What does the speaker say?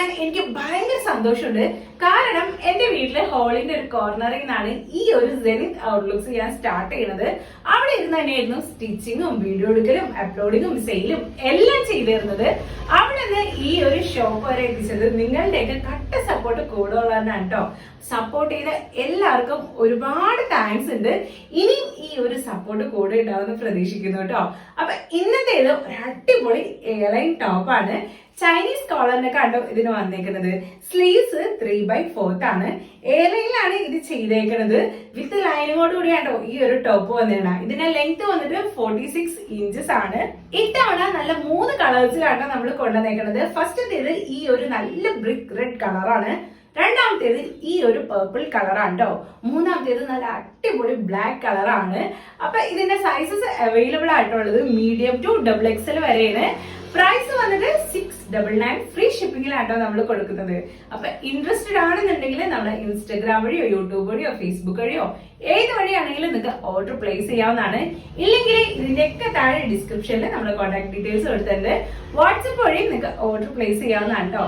പറയാൻ എനിക്ക് ഭയങ്കര സന്തോഷമുണ്ട്. കാരണം എന്റെ വീട്ടിലെ ഹോളിന്റെ ഒരു കോർണറിൽ നിന്നാണ് ഈ ഒരു സെനിത് ഔട്ട്ലുക്സ് ഞാൻ സ്റ്റാർട്ട് ചെയ്യുന്നത്. അവിടെ ഇരുന്ന് തന്നെയായിരുന്നു സ്റ്റിച്ചിങ്ങും വീഡിയോ എടുക്കലും അപ്ലോഡിങ്ങും സെയിലും എല്ലാം ചെയ്തിരുന്നത്. അവിടെ നിന്ന് ഈ ഒരു ഷോപ്പ് വരെ എത്തിച്ചത് നിങ്ങളുടെയൊക്കെ കട്ട സപ്പോർട്ട് കൂടെ ഉള്ളതാണ് കേട്ടോ. സപ്പോർട്ട് ചെയ്ത എല്ലാവർക്കും ഒരുപാട് താങ്ക്സ് ഉണ്ട്. ഇനിയും ഈ ഒരു സപ്പോർട്ട് കൂടെ ഉണ്ടാവുമെന്ന് പ്രതീക്ഷിക്കുന്നു കേട്ടോ. അപ്പൊ ഇന്നത്തേത് ഒരു അടിപൊളി എയർലൈൻ ടോപ്പാണ്. ചൈനീസ് കോളറിന്റെ കണ്ടോ ഇതിന് വന്നേക്കുന്നത്. സ്ലീവ്സ് 3/4 ആണ്. എയർലൈനിലാണ് ഇത് ചെയ്തേക്കുന്നത്. വിത്ത് ലൈനിങ്ങോട് കൂടിയാണ്ടോ ഈ ഒരു ടോപ്പ് വന്നേക്കണം. ഇതിന്റെ ലെങ്ത് വന്നിട്ട് 46 ഇഞ്ചസ് ആണ്. ഇത്തവണ നല്ല 3 കളേഴ്സിലാണ് നമ്മൾ കൊണ്ടുവന്നേക്കുന്നത്. ഫസ്റ്റത്തേത് ഈ ഒരു നല്ല ബ്രിക്ക് റെഡ് കളറാണ്. രണ്ടാമത്തേത് ഈ ഒരു പേർപ്പിൾ കളറാണ് കേട്ടോ. മൂന്നാമത്തേത് നല്ല അടിപൊളി ബ്ലാക്ക് കളറാണ്. അപ്പൊ ഇതിന്റെ സൈസസ് അവൈലബിൾ ആയിട്ടുള്ളത് മീഡിയം ടു XXL വരെയാണ്. പ്രൈസ് വന്നിട്ട് 699 ഫ്രീ ഷിപ്പിംഗിലാട്ടോ നമ്മൾ കൊടുക്കുന്നത്. അപ്പൊ ഇൻട്രസ്റ്റഡ് ആണെന്നുണ്ടെങ്കിൽ നമ്മുടെ ഇൻസ്റ്റാഗ്രാം വഴിയോ യൂട്യൂബ് വഴിയോ ഫേസ്ബുക്ക് വഴിയോ ഏത് വഴിയാണെങ്കിലും നിങ്ങൾക്ക് ഓർഡർ പ്ലേസ് ചെയ്യാവുന്നതാണ്. ഇല്ലെങ്കിൽ ഇതിന്റെയൊക്കെ താഴെ ഡിസ്ക്രിപ്ഷനിൽ നമ്മുടെ കോൺടാക്ട് ഡീറ്റെയിൽസ് കൊടുത്തിട്ടുണ്ട്. വാട്സപ്പ് വഴി നിങ്ങൾക്ക് ഓർഡർ പ്ലേസ് ചെയ്യാവുന്നതാണ് കേട്ടോ.